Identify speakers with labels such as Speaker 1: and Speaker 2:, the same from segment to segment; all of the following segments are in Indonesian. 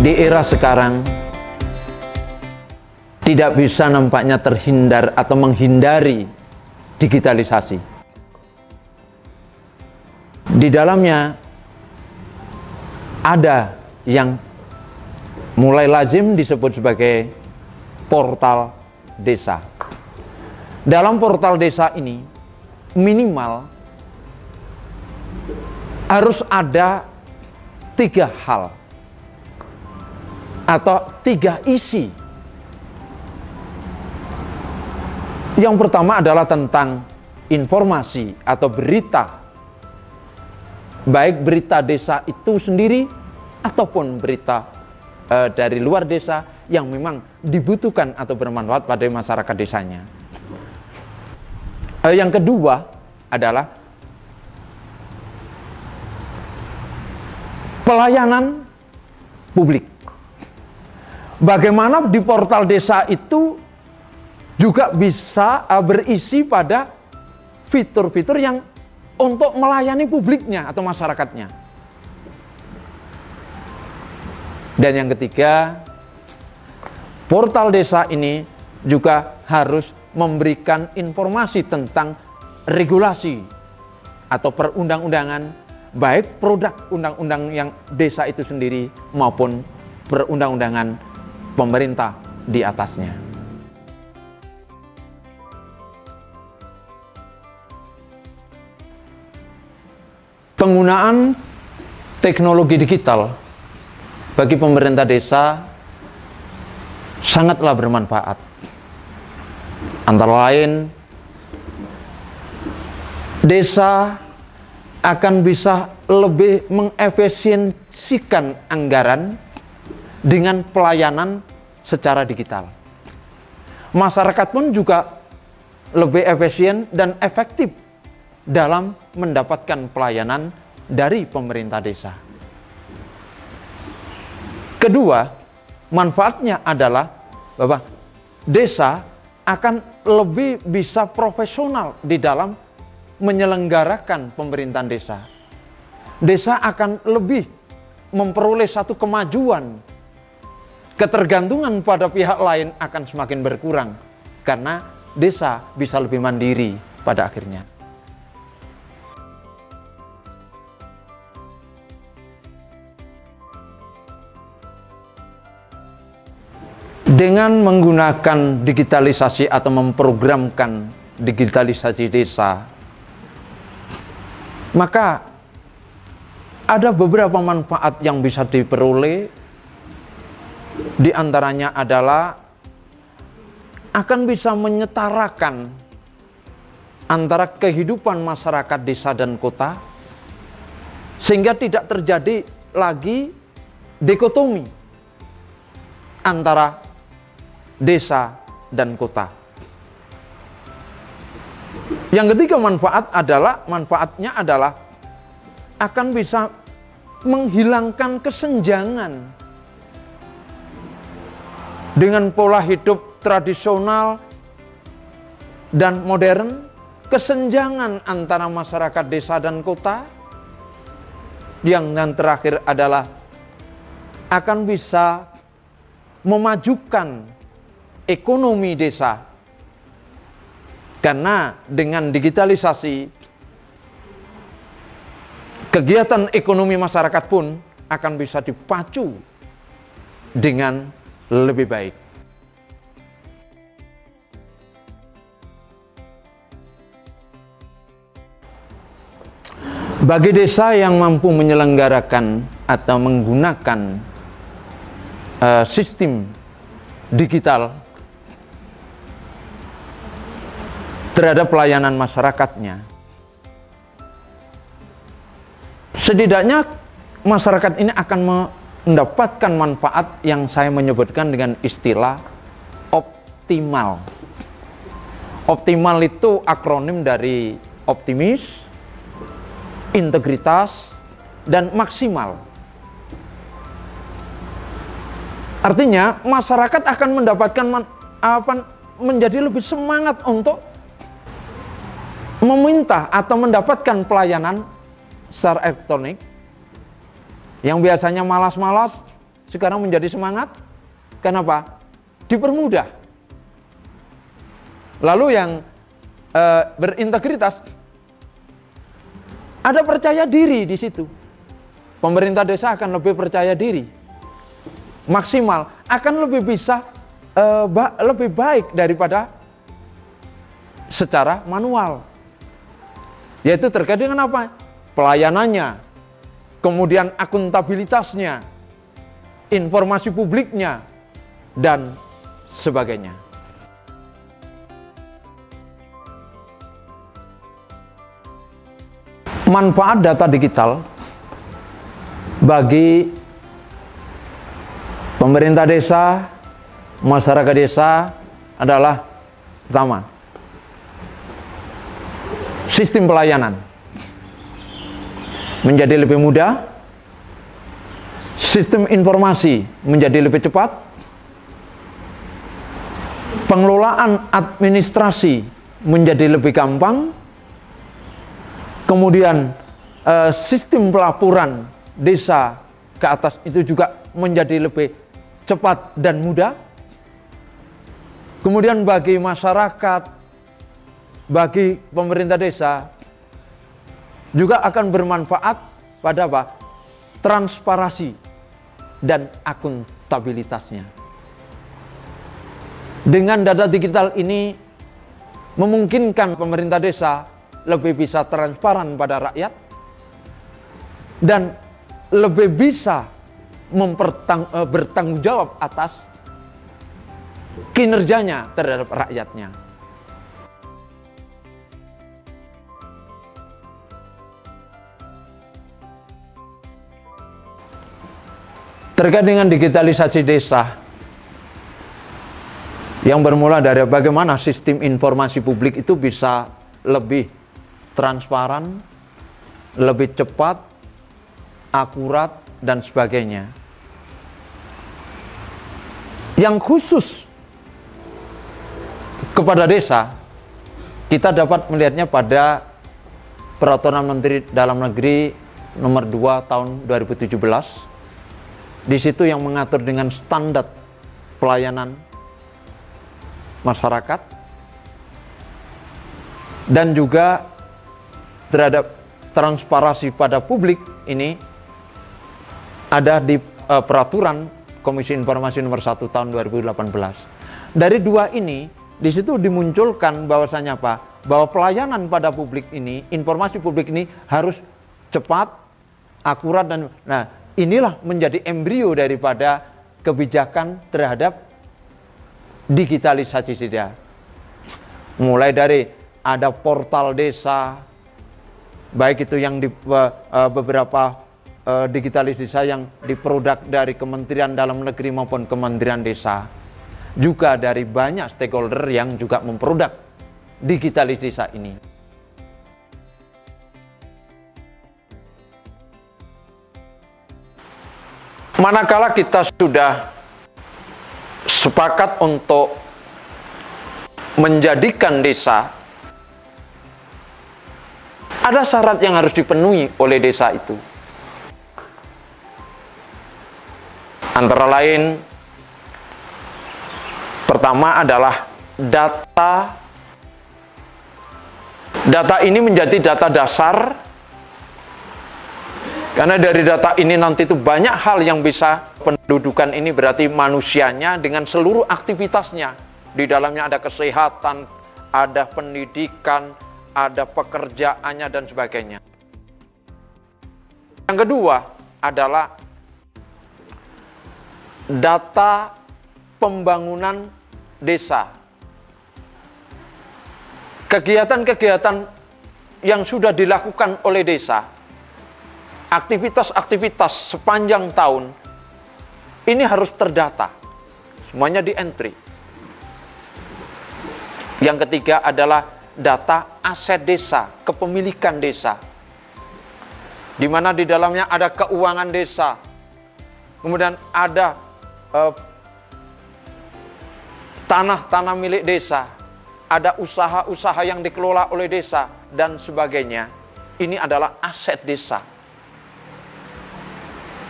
Speaker 1: Di era sekarang tidak bisa nampaknya terhindar atau menghindari digitalisasi. Di dalamnya ada yang mulai lazim disebut sebagai portal desa. Dalam portal desa ini minimal harus ada 3 hal atau 3 isi. Yang pertama adalah tentang informasi atau berita, baik berita desa itu sendiri ataupun berita dari luar desa yang memang dibutuhkan atau bermanfaat pada masyarakat desanya. Yang kedua adalah pelayanan publik. Bagaimana di portal desa itu juga bisa berisi pada fitur-fitur yang untuk melayani publiknya atau masyarakatnya. Dan yang ketiga, portal desa ini juga harus memberikan informasi tentang regulasi atau perundang-undangan, baik produk undang-undang yang desa itu sendiri maupun perundang-undangan pemerintah di atasnya. Penggunaan teknologi digital bagi pemerintah desa sangatlah bermanfaat. Antara lain, desa akan bisa lebih mengefisiensikan anggaran dengan pelayanan secara digital. Masyarakat pun juga lebih efisien dan efektif dalam mendapatkan pelayanan dari pemerintah desa. Kedua, manfaatnya adalah bahwa desa akan lebih bisa profesional di dalam menyelenggarakan pemerintahan desa. Desa akan lebih memperoleh satu kemajuan. Ketergantungan pada pihak lain akan semakin berkurang karena desa bisa lebih mandiri pada akhirnya. Dengan menggunakan digitalisasi atau memprogramkan digitalisasi desa, maka ada beberapa manfaat yang bisa diperoleh. Di antaranya adalah akan bisa menyetarakan antara kehidupan masyarakat desa dan kota, sehingga tidak terjadi lagi dikotomi antara desa dan kota. Yang ketiga manfaatnya adalah akan bisa menghilangkan kesenjangan dengan pola hidup tradisional dan modern, kesenjangan antara masyarakat desa dan kota. Yang terakhir adalah akan bisa memajukan ekonomi desa. Karena dengan digitalisasi, kegiatan ekonomi masyarakat pun akan bisa dipacu dengan lebih baik. Bagi desa yang mampu menyelenggarakan atau menggunakan sistem digital terhadap pelayanan masyarakatnya, setidaknya masyarakat ini akan mendapatkan manfaat yang saya menyebutkan dengan istilah optimal. Optimal itu akronim dari optimis, integritas, dan maksimal. Artinya masyarakat akan mendapatkan menjadi lebih semangat untuk meminta atau mendapatkan pelayanan secara elektronik. Yang biasanya malas-malas sekarang menjadi semangat. Kenapa? Dipermudah. Lalu yang berintegritas, ada percaya diri di situ. Pemerintah desa akan lebih percaya diri, maksimal, akan lebih bisa lebih baik daripada secara manual. Yaitu terkait dengan apa? Pelayanannya, kemudian akuntabilitasnya, informasi publiknya, dan sebagainya. Manfaat data digital bagi pemerintah desa, masyarakat desa adalah pertama, sistem pelayanan menjadi lebih mudah, sistem informasi menjadi lebih cepat, pengelolaan administrasi menjadi lebih gampang, kemudian sistem pelaporan desa ke atas itu juga menjadi lebih cepat dan mudah. Kemudian bagi masyarakat, bagi pemerintah desa juga akan bermanfaat pada apa? Transparansi dan akuntabilitasnya. Dengan data digital ini memungkinkan pemerintah desa lebih bisa transparan pada rakyat dan lebih bisa bertanggung jawab atas kinerjanya terhadap rakyatnya. Terkait dengan digitalisasi desa yang bermula dari bagaimana sistem informasi publik itu bisa lebih transparan, lebih cepat, akurat, dan sebagainya. Yang khusus kepada desa, kita dapat melihatnya pada Peraturan Menteri Dalam Negeri nomor 2 tahun 2017. Di situ yang mengatur dengan standar pelayanan masyarakat dan juga terhadap transparansi pada publik ini ada di peraturan Komisi Informasi nomor 1 tahun 2018. Dari dua ini, di situ dimunculkan bahwasanya apa? Bahwa pelayanan pada publik ini, informasi publik ini harus cepat, akurat, dan nah inilah menjadi embrio daripada kebijakan terhadap digitalisasi dia. Mulai dari ada portal desa, baik itu yang di beberapa digitalisasi yang diproduk dari Kementerian Dalam Negeri maupun Kementerian Desa, juga dari banyak stakeholder yang juga memproduk digitalisasi ini. Manakala kita sudah sepakat untuk menjadikan desa, ada syarat yang harus dipenuhi oleh desa itu. Antara lain, pertama adalah data. Data ini menjadi data dasar, karena dari data ini nanti itu banyak hal yang bisa pendudukan ini, berarti manusianya dengan seluruh aktivitasnya. Di dalamnya ada kesehatan, ada pendidikan, ada pekerjaannya, dan sebagainya. Yang kedua adalah data pembangunan desa. Kegiatan-kegiatan yang sudah dilakukan oleh desa, aktivitas-aktivitas sepanjang tahun, ini harus terdata. Semuanya di entry. Yang ketiga adalah data aset desa, kepemilikan desa, di mana di dalamnya ada keuangan desa, kemudian ada tanah-tanah milik desa, ada usaha-usaha yang dikelola oleh desa, dan sebagainya. Ini adalah aset desa.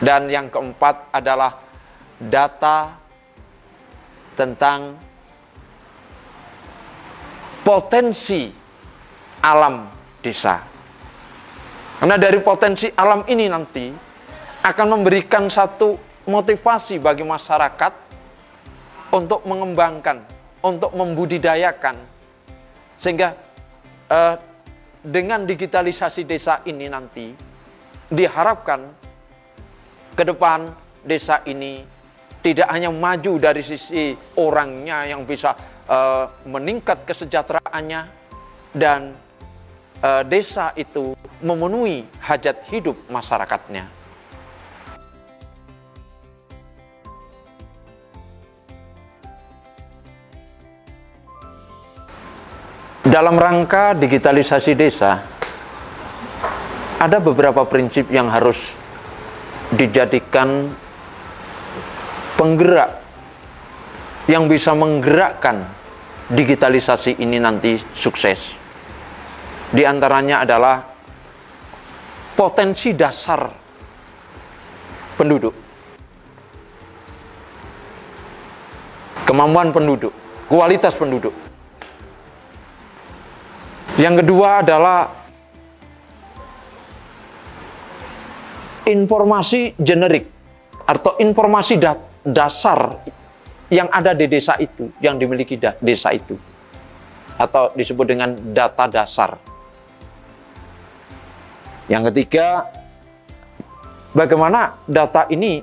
Speaker 1: Dan yang keempat adalah data tentang potensi alam desa. Karena dari potensi alam ini nanti akan memberikan satu motivasi bagi masyarakat untuk mengembangkan, untuk membudidayakan. Sehingga dengan digitalisasi desa ini nanti diharapkan ke depan desa ini tidak hanya maju dari sisi orangnya yang bisa meningkat kesejahteraannya, dan desa itu memenuhi hajat hidup masyarakatnya. Dalam rangka digitalisasi desa, ada beberapa prinsip yang harus dijadikan penggerak yang bisa menggerakkan digitalisasi ini nanti sukses. Di antaranya adalah potensi dasar penduduk, kemampuan penduduk, kualitas penduduk. Yang kedua adalah informasi generik atau informasi dasar yang ada di desa itu, yang dimiliki desa itu, atau disebut dengan data dasar. Yang ketiga, bagaimana data ini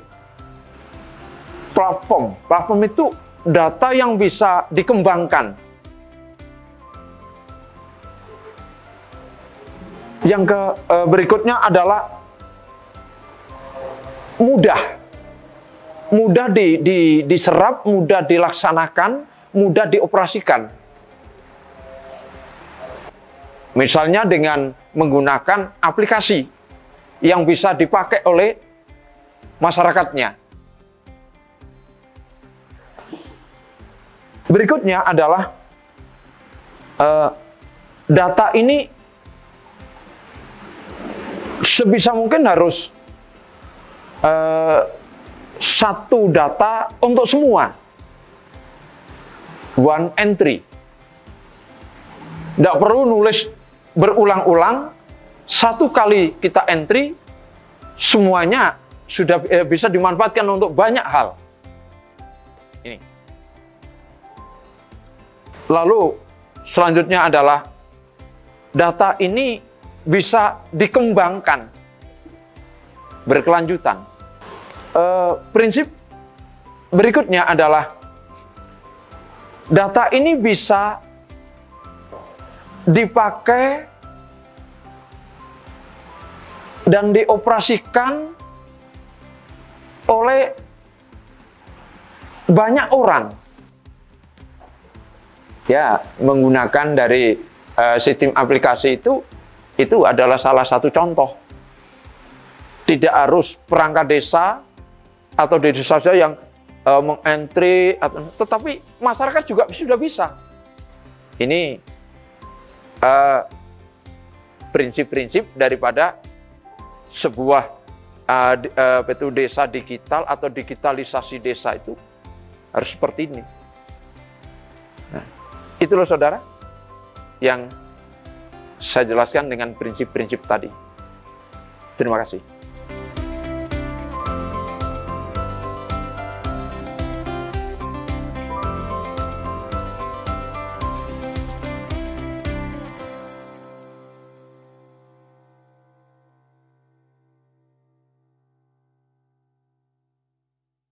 Speaker 1: platform itu data yang bisa dikembangkan. Yang berikutnya adalah mudah diserap, mudah dilaksanakan, mudah dioperasikan. Misalnya dengan menggunakan aplikasi yang bisa dipakai oleh masyarakatnya. Berikutnya adalah data ini sebisa mungkin harus satu data untuk semua, one entry. Tidak perlu nulis berulang-ulang, satu kali kita entry, semuanya sudah bisa dimanfaatkan untuk banyak hal. Ini. Lalu selanjutnya adalah data ini bisa dikembangkan berkelanjutan. Prinsip berikutnya adalah data ini bisa dipakai dan dioperasikan oleh banyak orang. Ya, menggunakan dari sistem aplikasi itu adalah salah satu contoh. Tidak harus perangkat desa atau di desa saja yang mengentry, tetapi masyarakat juga sudah bisa. Ini prinsip-prinsip daripada sebuah desa digital atau digitalisasi desa itu harus seperti ini. Nah, itulah saudara yang saya jelaskan dengan prinsip-prinsip tadi. Terima kasih.